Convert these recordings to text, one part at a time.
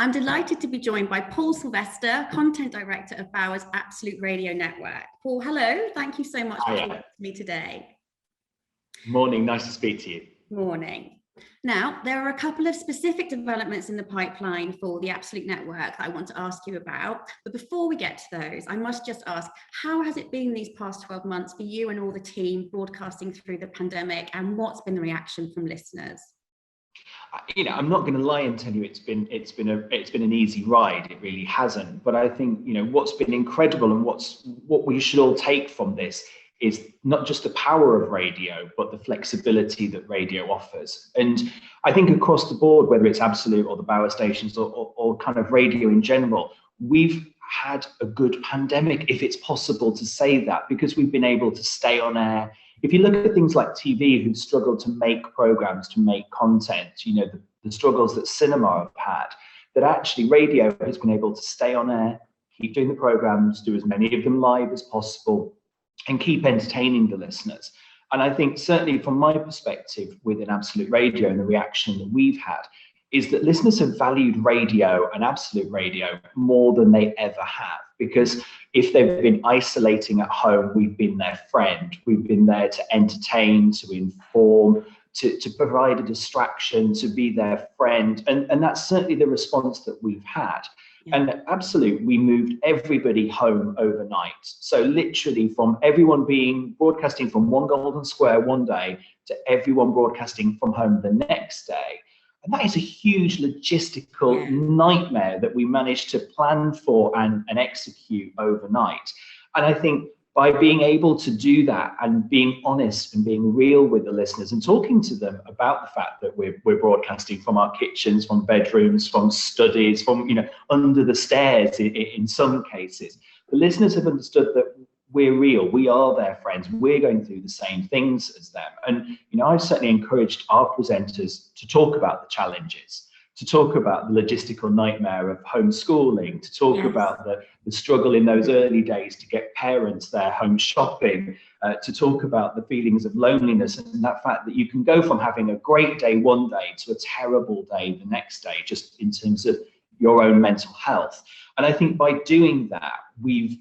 I'm delighted to be joined by Paul Sylvester, Content Director of Bauer's Absolute Radio Network. Paul, hello. Thank you so much for talking to me today. Morning. Nice to speak to you. Morning. Now, there are a couple of specific developments in the pipeline for the Absolute Network that I want to ask you about. But before we get to those, I must just ask, how has it been these past 12 months for you and all the team broadcasting through the pandemic, and what's been the reaction from listeners? You know, I'm not going to lie and tell you it's been an easy ride. It really hasn't. But I think, you know, what's been incredible and what we should all take from this is not just the power of radio, but the flexibility that radio offers. And I think across the board, whether it's Absolute or the Bauer stations or kind of radio in general, we've had a good pandemic, if it's possible to say that, because we've been able to stay on air. If you look at things like TV, who've struggled to make programs, to make content, you know, the struggles that cinema have had, that actually radio has been able to stay on air, keep doing the programs, do as many of them live as possible, and keep entertaining the listeners. And I think certainly from my perspective within Absolute Radio and the reaction that we've had is that listeners have valued radio and Absolute Radio more than they ever have, because if they've been isolating at home, we've been their friend. We've been there to entertain, to inform, to provide a distraction, to be their friend. And that's certainly the response that we've had. Yeah. And at Absolute, we moved everybody home overnight. So literally from everyone broadcasting from one Golden Square one day to everyone broadcasting from home the next day. And that is a huge logistical nightmare that we managed to plan for and execute overnight. And I think by being able to do that and being honest and being real with the listeners and talking to them about the fact that we're broadcasting from our kitchens, from bedrooms, from studies, from, you know, under the stairs in some cases, the listeners have understood that we're real, we are their friends, we're going through the same things as them. And, you know, I've certainly encouraged our presenters to talk about the challenges, to talk about the logistical nightmare of homeschooling, to talk about the struggle in those early days to get parents there home shopping, to talk about the feelings of loneliness and that fact that you can go from having a great day one day to a terrible day the next day, just in terms of your own mental health. And I think by doing that, we've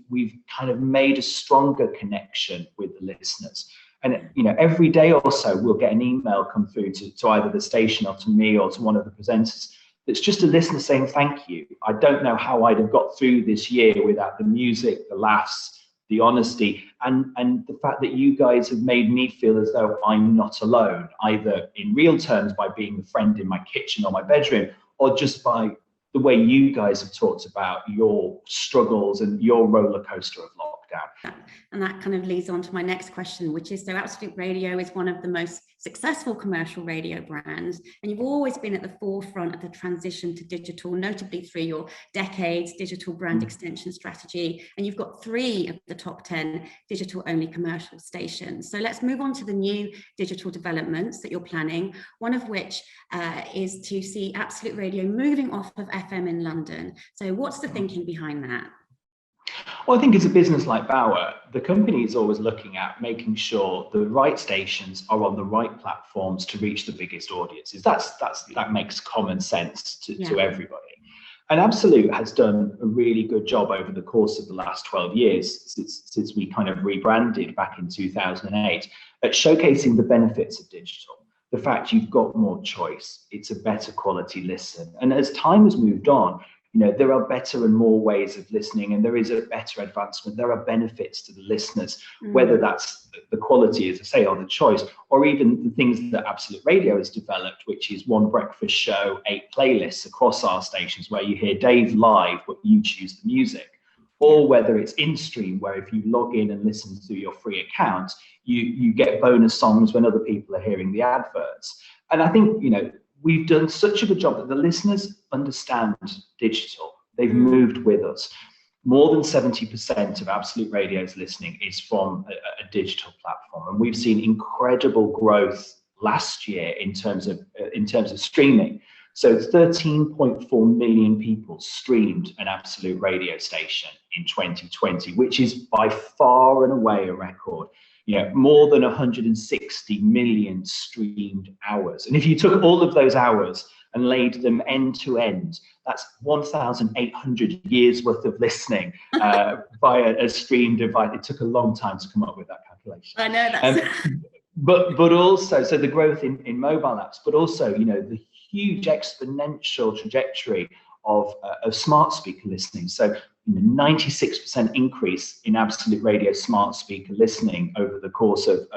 kind of made a stronger connection with the listeners. And, you know, every day or so, we'll get an email come through to either the station or to me or to one of the presenters. That's just a listener saying, thank you. I don't know how I'd have got through this year without the music, the laughs, the honesty, and the fact that you guys have made me feel as though I'm not alone, either in real terms by being the friend in my kitchen or my bedroom, or just by the way you guys have talked about your struggles and your roller coaster of lockdown. And that kind of leads on to my next question, which is, so Absolute Radio is one of the most successful commercial radio brands, and you've always been at the forefront of the transition to digital, notably through your decades digital brand extension strategy, and you've got 3 of the top 10 digital-only commercial stations. So let's move on to the new digital developments that you're planning, one of which is to see Absolute Radio moving off of FM in London. So what's the thinking behind that? Well, I think as a business like Bauer, the company is always looking at making sure the right stations are on the right platforms to reach the biggest audiences. That makes common sense to everybody. And Absolute has done a really good job over the course of the last 12 years, since we kind of rebranded back in 2008, at showcasing the benefits of digital. The fact you've got more choice, it's a better quality listen. And as time has moved on, you know, there are better and more ways of listening, and there is a better advancement. There are benefits to the listeners, whether that's the quality, as I say, or the choice, or even the things that Absolute Radio has developed, which is one breakfast show, 8 playlists across our stations, where you hear Dave live, but you choose the music. Or whether it's in-stream, where if you log in and listen through your free account, you get bonus songs when other people are hearing the adverts. And I think, you know, we've done such a good job that the listeners understand digital. They've moved with us. More than 70% of Absolute Radio's listening is from a digital platform, and we've seen incredible growth last year in terms of streaming. So 13.4 million people streamed an Absolute Radio station in 2020, which is by far and away a record. You know, more than 160 million streamed hours. And if you took all of those hours and laid them end to end. That's 1,800 years worth of listening via a stream device. It took a long time to come up with that calculation. I know that's. But also, so the growth in mobile apps, but also, you know, the huge exponential trajectory of smart speaker listening. So 96% increase in Absolute Radio smart speaker listening over the course of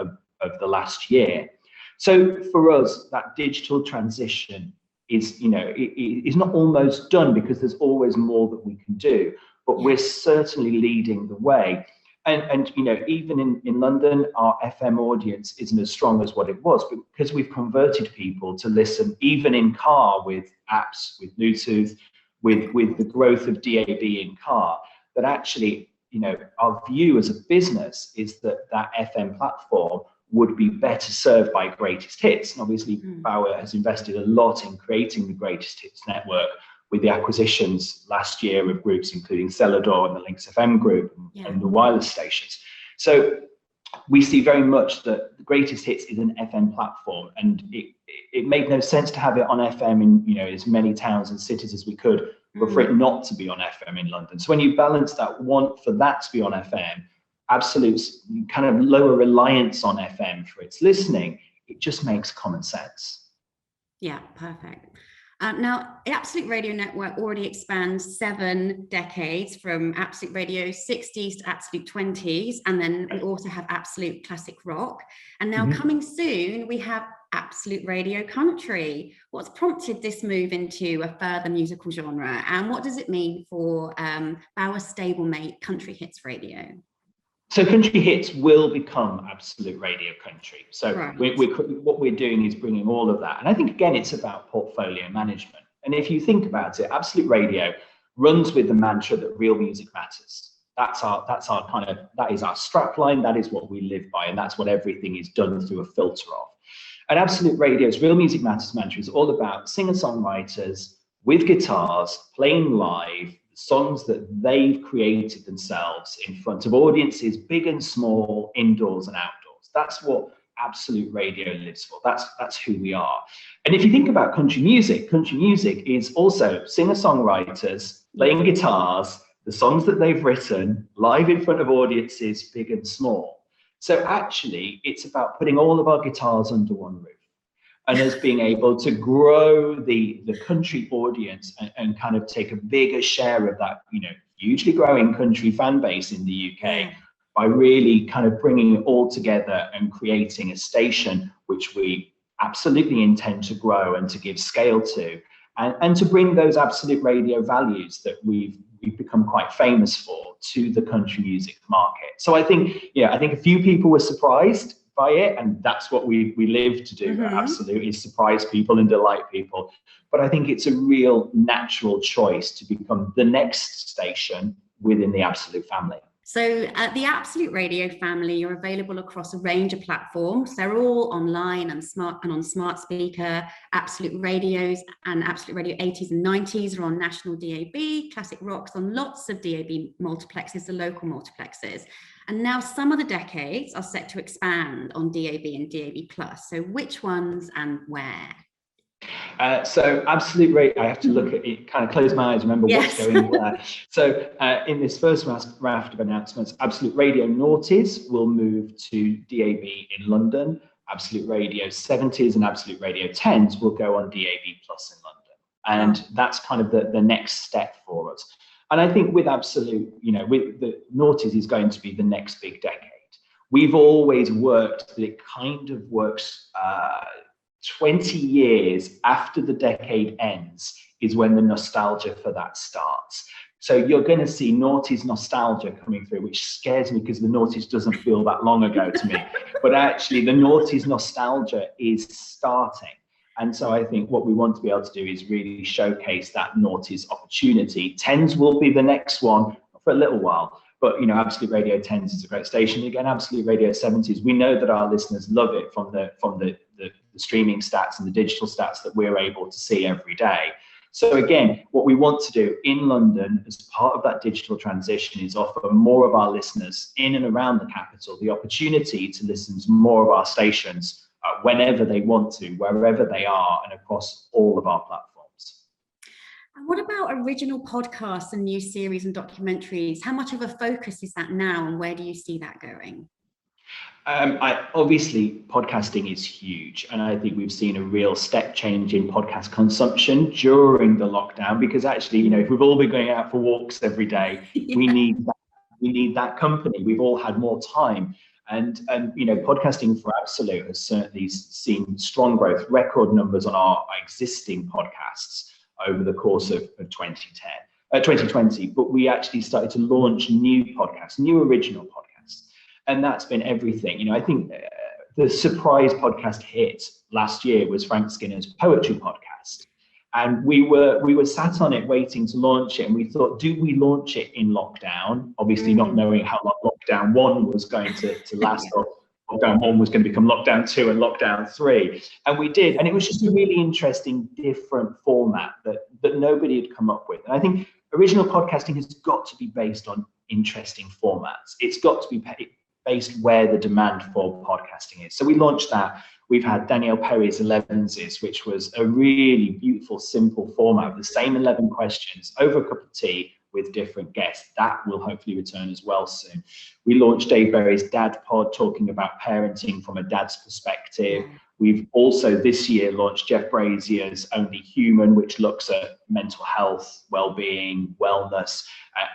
the last year. So for us, that digital transition is, you know, it is not almost done, because there's always more that we can do, but we're certainly leading the way. And you know, even in London, our FM audience isn't as strong as what it was, but because we've converted people to listen even in car with apps, with Bluetooth, with the growth of DAB in car, that actually, you know, our view as a business is that that FM platform would be better served by greatest hits. And obviously, Bauer has invested a lot in creating the greatest hits network with the acquisitions last year of groups including Sylvester and the Links FM group and the wireless stations. So we see very much that the greatest hits is an FM platform, and it made no sense to have it on FM in, you know, as many towns and cities as we could, but for it not to be on FM in London. So when you balance that want for that to be on FM, absolute kind of lower reliance on FM for its listening, it just makes common sense. Yeah, perfect. Now, Absolute Radio Network already spans 7 decades, from Absolute Radio 60s to Absolute 20s, and then we also have Absolute Classic Rock. And now coming soon, we have Absolute Radio Country. What's prompted this move into a further musical genre, and what does it mean for Bauer's stablemate Country Hits Radio? So Country Hits will become Absolute Radio Country. So what we're doing is bringing all of that. And I think, again, it's about portfolio management. And if you think about it, Absolute Radio runs with the mantra that real music matters. That is our strapline. That is what we live by. And that's what everything is done through a filter of. And Absolute Radio's Real Music Matters mantra is all about singer-songwriters with guitars playing live songs that they've created themselves in front of audiences, big and small, indoors and outdoors. That's what Absolute Radio lives for. That's who we are. And if you think about country music is also singer-songwriters playing guitars, the songs that they've written live in front of audiences, big and small. So actually, it's about putting all of our guitars under one roof, and us being able to grow the country audience and kind of take a bigger share of that, you know, hugely growing country fan base in the UK by really kind of bringing it all together and creating a station which we absolutely intend to grow and to give scale to, and to bring those Absolute Radio values that we've become quite famous for to the country music market. So I think a few people were surprised by it, and that's what we live to do. Absolutely surprise people and delight people. But I think it's a real natural choice to become the next station within the Absolute family. So the Absolute Radio family, you're available across a range of platforms. They're all online and on smart speaker. Absolute Radios and Absolute Radio 80s and 90s are on national DAB. Classic Rock's on lots of DAB multiplexes, the local multiplexes. And now some of the decades are set to expand on DAB and DAB+. So which ones and where? So Absolute Radio, I have to look at it, kind of close my eyes, remember what's going where. So in this first raft of announcements, Absolute Radio Noughties will move to DAB in London. Absolute Radio 70s and Absolute Radio 10s will go on DAB+ in London. And that's kind of the next step for us. And I think with Absolute, you know, with the Noughties is going to be the next big decade. We've always worked that it kind of works 20 years after the decade ends is when the nostalgia for that starts. So you're going to see Noughties nostalgia coming through, which scares me because the Noughties doesn't feel that long ago to me. But actually the Noughties nostalgia is starting. And so I think what we want to be able to do is really showcase that Noughties opportunity. 10s will be the next one for a little while, but you know, Absolute Radio 10s is a great station. Again, Absolute Radio 70s, we know that our listeners love it from the streaming stats and the digital stats that we're able to see every day. So again, what we want to do in London as part of that digital transition is offer more of our listeners in and around the capital the opportunity to listen to more of our stations whenever they want to, wherever they are, and across all of our platforms. And what about original podcasts and new series and documentaries? How much of a focus is that now, and where do you see that going? Obviously, podcasting is huge, and I think we've seen a real step change in podcast consumption during the lockdown, because actually, if we've all been going out for walks every day, Yeah. we need that company. We've all had more time, and podcasting for Absolute has certainly seen strong growth, record numbers on our existing podcasts over the course of 2020. But we actually started to launch new podcasts, new original podcasts. And that's been everything. I think the surprise podcast hit last year was Frank Skinner's poetry podcast. And we were sat on it waiting to launch it. And we thought, do we launch it in lockdown? Obviously not knowing how long lockdown 1 was going to last, or lockdown 1 was going to become lockdown 2 and lockdown 3. And we did. And it was just a really interesting, different format that nobody had come up with. And I think original podcasting has got to be based on interesting formats. It's got to be based where the demand for podcasting is. So we launched that. We've had Danielle Perry's 11s, which was a really beautiful, simple format of the same 11 questions over a cup of tea with different guests. That will hopefully return as well soon. We launched Dave Berry's Dad Pod, talking about parenting from a dad's perspective. We've also this year launched Jeff Brazier's Only Human, which looks at mental health, well-being, wellness,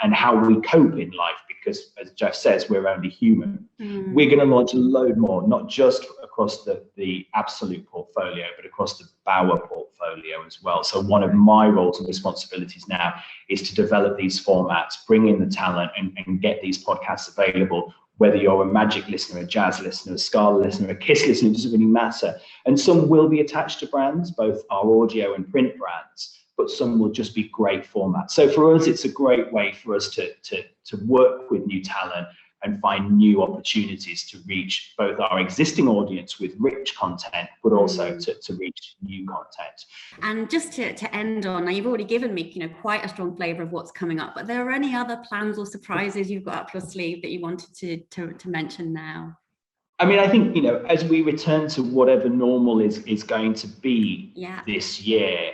and how we cope in life, because as Jeff says, we're only human. We're going to launch a load more, not just across the Absolute portfolio, but across the Bauer portfolio as well. So one of my roles and responsibilities now is to develop these formats, bring in the talent, and get these podcasts available. Whether you're a Magic listener, a Jazz listener, a Scala listener, a Kiss listener, it doesn't really matter. And some will be attached to brands, both our audio and print brands, but some will just be great formats. So for us, it's a great way for us to work with new talent and find new opportunities to reach both our existing audience with rich content, but also to reach new content. And just to end on, now you've already given me quite a strong flavour of what's coming up, but are there any other plans or surprises you've got up your sleeve that you wanted to mention now? I mean, I think, as we return to whatever normal is going to be this year,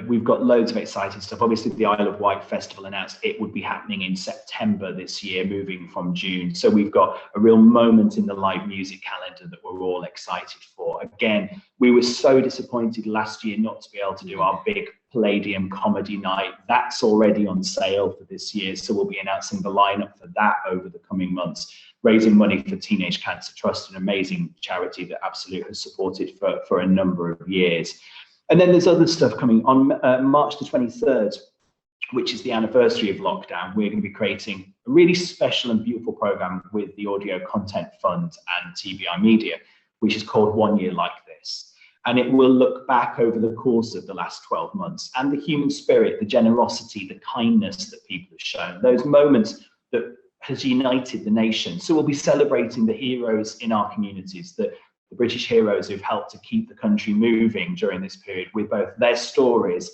we've got loads of exciting stuff. Obviously, the Isle of Wight Festival announced it would be happening in September this year, moving from June. So we've got a real moment in the live music calendar that we're all excited for. Again, we were so disappointed last year not to be able to do our big Palladium comedy night. That's already on sale for this year. So we'll be announcing the lineup for that over the coming months, raising money for Teenage Cancer Trust, an amazing charity that Absolute has supported for a number of years. And then there's other stuff coming on March the 23rd, which is the anniversary of lockdown. We're going to be creating a really special and beautiful program with the Audio Content Fund and TBI Media, which is called 1 Year Like This. And it will look back over the course of the last 12 months and the human spirit, the generosity, the kindness that people have shown, those moments that has united the nation. So we'll be celebrating the heroes in our communities, the British heroes who've helped to keep the country moving during this period, with both their stories,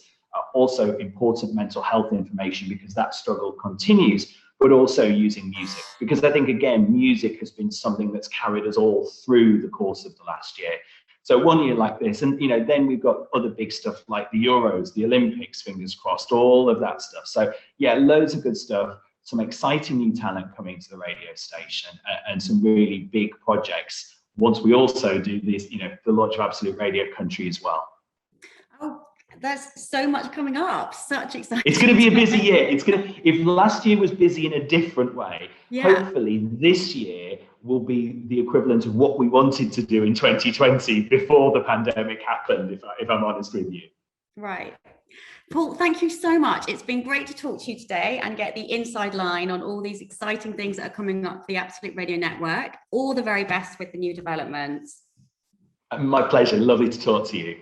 also important mental health information, because that struggle continues, but also using music. Because I think, again, music has been something that's carried us all through the course of the last year. So 1 year like this, and then we've got other big stuff like the Euros, the Olympics, fingers crossed, all of that stuff. So yeah, loads of good stuff, some exciting new talent coming to the radio station, and some really big projects once we also do this, the launch of Absolute Radio Country as well. Oh, there's so much coming up. Such exciting. It's going to be a busy year. If last year was busy in a different way, hopefully this year will be the equivalent of what we wanted to do in 2020 before the pandemic happened, if I'm honest with you. Right. Paul, thank you so much. It's been great to talk to you today and get the inside line on all these exciting things that are coming up for the Absolute Radio Network. All the very best with the new developments. My pleasure. Lovely to talk to you.